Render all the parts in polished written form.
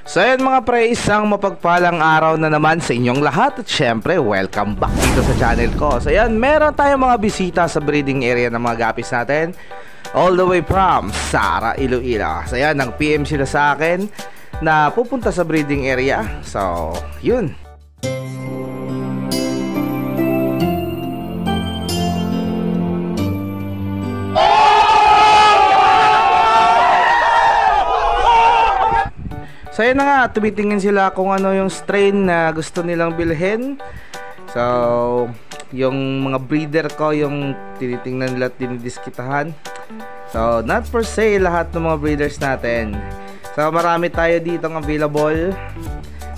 So ayan mga pre, isang mapagpalang araw na naman sa inyong lahat. At syempre, welcome back dito sa channel ko. So ayan, meron tayong mga bisita sa breeding area ng mga guppies natin, all the way from Sara, Iloilo. So ayan, nang PM sila sa akin na pupunta sa breeding area. So yun. So yun na nga, tumitingin sila kung ano yung strain na gusto nilang bilhin. So yung mga breeder ko, yung tinitingnan nila at dinidiskitahan. So not per se lahat ng mga breeders natin. So marami tayo dito ng available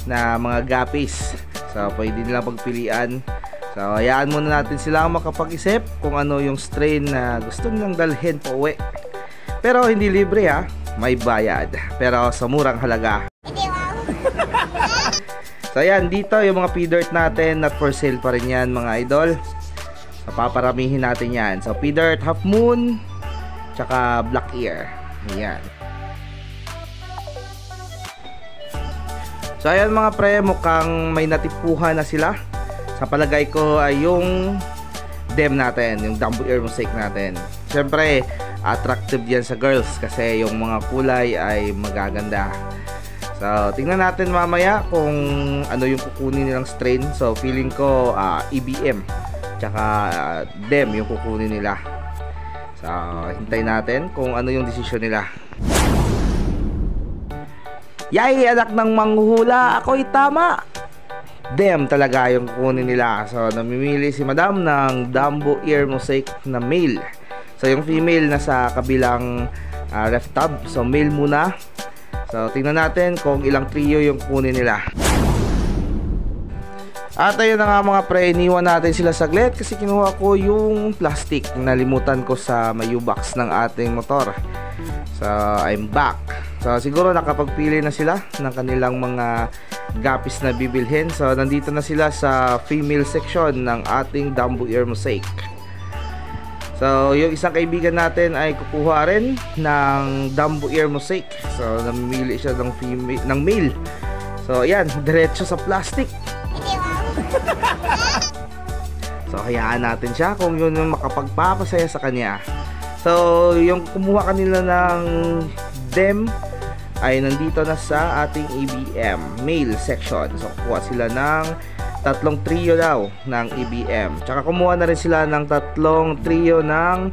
na mga guppies. So pwede nilang pagpilian. So hayaan muna natin sila makapag-isip kung ano yung strain na gusto nilang dalhin pa uwi. Pero hindi libre ha, may bayad, pero sa murang halaga. So ayan, dito yung mga feeders natin, not for sale pa rin yan mga idol. So paparamihin natin yan. So feeder half moon, tsaka black ear. Ayan. So ayan mga pre, mukhang may natipuhan na sila. Sa palagay ko ay yung dem natin, yung Dumbo Ear Mosaic natin. Siyempre attractive yan sa girls kasi yung mga kulay ay magaganda. So tingnan natin mamaya kung ano yung kukunin nilang strain. So feeling ko EBM tsaka dem yung kukunin nila. So hintayin natin kung ano yung desisyon nila. Yay, anak ng manghuhula, ako'y tama. Dem talaga yung kukunin nila. So namimili si madam ng Dumbo Ear Mosaic na male. So yung female nasa kabilang ref tub. So male muna. So tingnan natin kung ilang trio yung kunin nila. At ayun na nga mga pre, iniwan natin sila saglit kasi kinuha ko yung plastic. Nalimutan ko sa may U-box ng ating motor. So I'm back. So siguro nakapagpili na sila ng kanilang mga guppies na bibilhin. So nandito na sila sa female section ng ating Dumbo Ear Mosaic. So yung isang kaibigan natin ay kukuha rin ng Dumbo Ear Mosaic. So namimili siya ng female, ng male. So ayan, diretso sa plastic. So hayaan natin siya kung yun yung makapagpapasaya sa kanya. So yung kumuha kanila ng dem ay nandito na sa ating EBM male section. So kukuha sila ng tatlong trio daw ng EBM. Tsaka kumuha na rin sila ng tatlong trio ng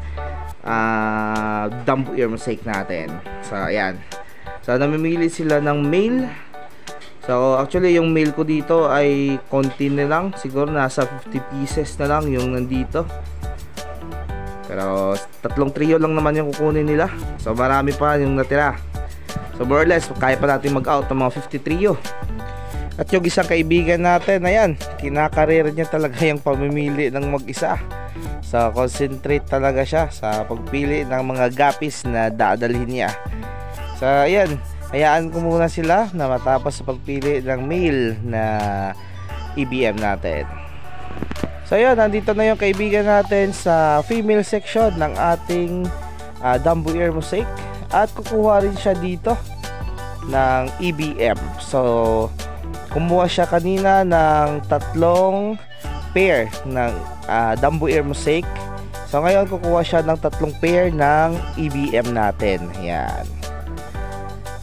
Dumbo Ear Mosaic natin. So ayan. So namimili sila ng male. So actually yung male ko dito ay konti na lang. Siguro nasa 50 pieces na lang yung nandito. Pero tatlong trio lang naman yung kukunin nila. So marami pa yung natira. So more or less kaya pa natin mag-out ng mga 50 trio. At yung isang kaibigan natin, ayan, kinakarir niya talaga yung pamimili ng mag-isa. So concentrate talaga siya sa pagpili ng mga guppies na dadalhin niya. So ayan, hayaan ko muna sila na matapos sa pagpili ng male na EBM natin. So ayan, nandito na yung kaibigan natin sa female section ng ating Dumbo Ear Mosaic. At kukuha rin siya dito ng EBM. So kumuha siya kanina ng tatlong pair ng Dumbo Ear Mosaic. So ngayon kukuha siya ng tatlong pair ng EBM natin. Ayan.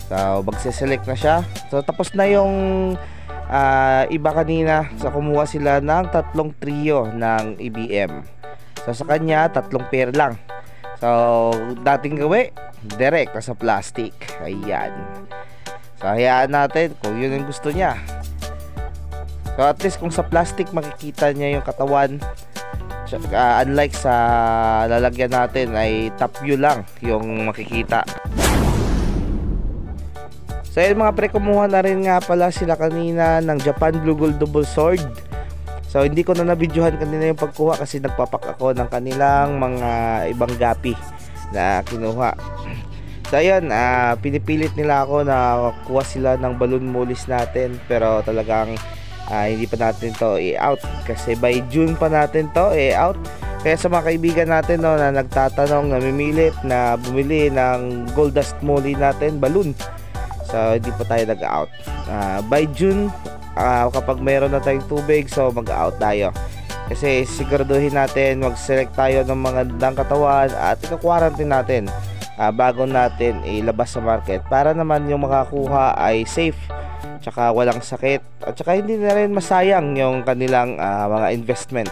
So magse-select na siya. So tapos na yung iba kanina. So kumuha sila ng tatlong trio ng EBM. So sa kanya tatlong pair lang. So dating gawi direct sa plastic. Ayan. So hayaan natin kung yun ang gusto niya. So at least kung sa plastic makikita niya yung katawan. Unlike sa lalagyan natin ay top view lang yung makikita. So yun mga pre, kumuha na rin nga pala sila kanina ng Japan Blue Gold Double Sword. So hindi ko na nabidyohan kanina yung pagkuha kasi nagpapak ako ng kanilang mga ibang gapi na kinuha. So ayun, pinipilit nila ako na kuha sila ng balloon mollies natin, pero talagang hindi pa natin to i-out kasi by June pa natin to i-out. Kaya sa mga kaibigan natin na nagtatanong, namimilit na bumili ng gold dust molly natin balloon, So hindi pa tayo nag-out. By June, kapag mayroon na tayong tubig, so mag-out tayo. Kasi siguraduhin natin, mag-select tayo ng mga gandang katawan at ika-quarantine natin bago natin ilabas sa market, para naman yung makakuha ay safe, tsaka walang sakit, at tsaka hindi na rin masayang yung kanilang mga investment.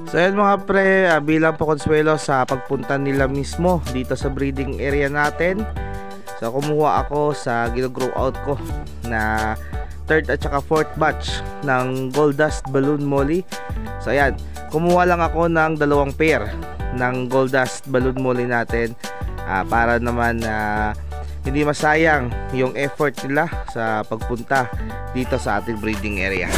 So yun mga pre, bilang po konsuelo sa pagpunta nila mismo dito sa breeding area natin, so kumuha ako sa gino-grow out ko na 3rd at saka 4th batch ng Gold Dust Balloon Molly. So ayan, kumuha lang ako ng 2 pair ng Gold Dust Balloon Molly natin, para naman hindi masayang yung effort nila sa pagpunta dito sa ating breeding area.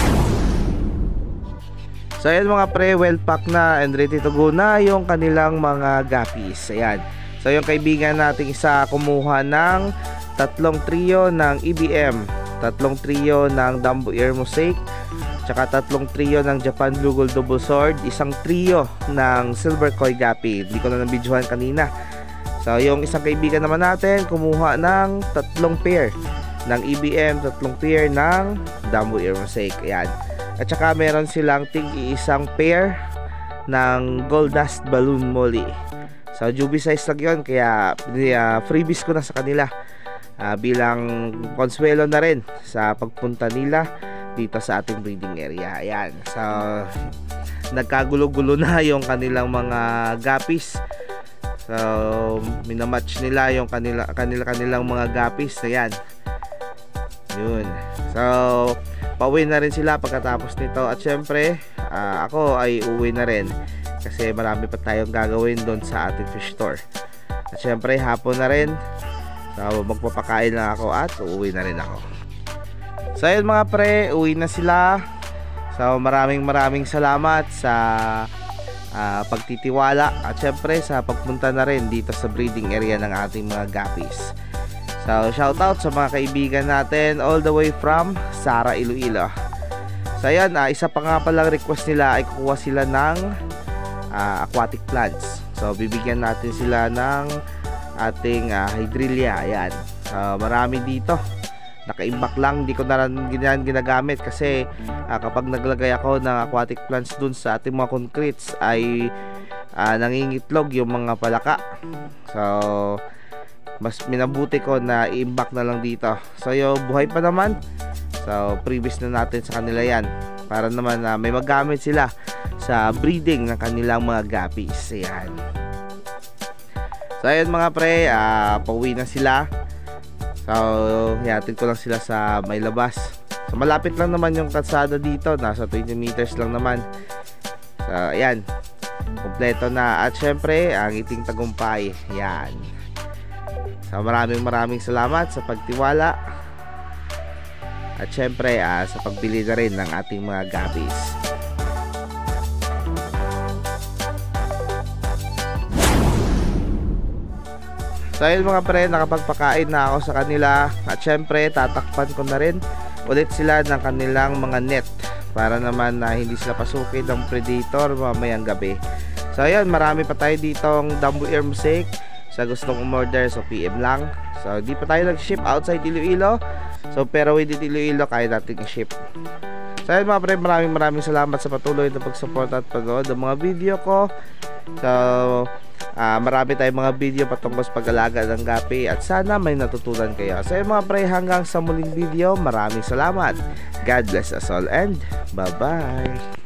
So ayan mga pre, well packed na and ready to go na yung kanilang mga guppies. Ayan. So yung kaibigan nating isa kumuha ng 3 trio ng EBM, 3 trio ng Dumbo Ear Mosaic, tsaka 3 trio ng Japan Blue Gold Double Sword, 1 trio ng Silver Koi Guppy. Hindi ko na nabidyohan kanina. So yung isang kaibigan naman natin kumuha ng 3 pair ng EBM, 3 pair ng Dumbo Ear Mosaic. Ayan. At saka meron silang tig-1 pair ng Gold Dust Balloon Molly. So Juby size lang yun, kaya freebies ko na sa kanila bilang konsuelo na rin sa pagpunta nila dito sa ating breeding area. Ayan. So nagkagulo-gulo na yung kanilang mga guppies. So minamatch nila yung kanilang mga guppies. Ayan. Yun. So pauwi na rin sila pagkatapos nito, at syempre ako ay uwi na rin kasi marami pa tayong gagawin doon sa ating fish store. At syempre hapon na rin, so magpapakain lang ako at uuwi na rin ako. So ayun mga pre, uwi na sila. So maraming salamat sa pagtitiwala at syempre sa pagpunta na rin dito sa breeding area ng ating mga guppies. So shoutout sa mga kaibigan natin all the way from Sara, Iloilo. So ayan, isa pa nga palang request nila ay kukuha sila ng aquatic plants. So bibigyan natin sila ng ating hydrilla. Ayan. Marami dito. Nakaimbak lang, hindi ko na rin ginagamit kasi kapag naglagay ako ng aquatic plants dun sa ating mga concretes ay nangingitlog yung mga palaka. So mas minabuti ko na i-imbak na lang dito. So yung buhay pa naman, so previous na natin sa kanila yan, para naman may magamit sila sa breeding ng kanilang mga guppies. Ayan. So ayan mga pre, pauwi na sila. So hihatid ko lang sila sa may labas. So malapit lang naman yung kalsada dito, nasa 20 meters lang naman. So ayan, kompleto na. At syempre ang Ngiting Tagumpay. Ayan. So maraming salamat sa pagtiwala at syempre sa pagbili na rin ng ating mga guppies. So ayun mga pre, nakapagpakain na ako sa kanila at syempre tatakpan ko na rin ulit sila ng kanilang mga net para naman hindi sila pasukin ng predator mamayang gabi. So ayun, marami pa tayo ditong Dumbo Ear Mosaic. Sa gustong umorder, so PM lang. So di pa tayo nag-ship outside Iloilo. So pero within Iloilo kaya natin i-ship. So ayun mga pre, maraming salamat sa patuloy na pag-support at panood ng mga video ko. So marami tayong mga video patungkol sa pag-alaga ng guppy at sana may natutunan kayo. So ayun mga pre, hanggang sa muling video, maraming salamat. God bless us all and bye bye.